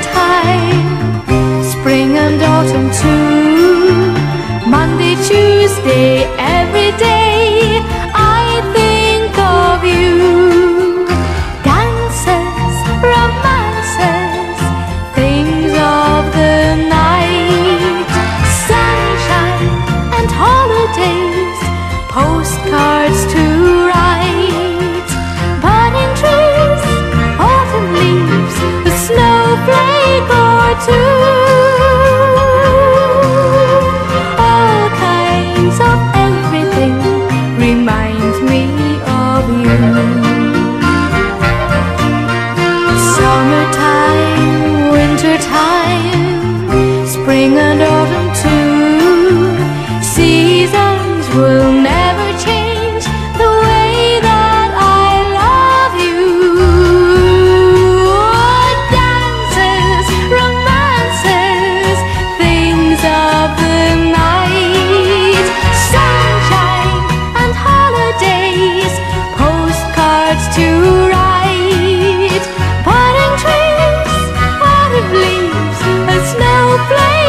summertime, spring and autumn too. Monday, Tuesday, every day I think of you. Dances, romances, things of the night, sunshine and holidays, postcards to write. Budding trees, autumn leaves, a snowflake or two. All kinds of everything reminds me of you. Summertime, wintertime, spring and autumn too. Seasons will never change the way that I love you. Dances, romances, things of the night, sunshine and holidays, postcards to write. Budding trees, autumn leaves, a snowflake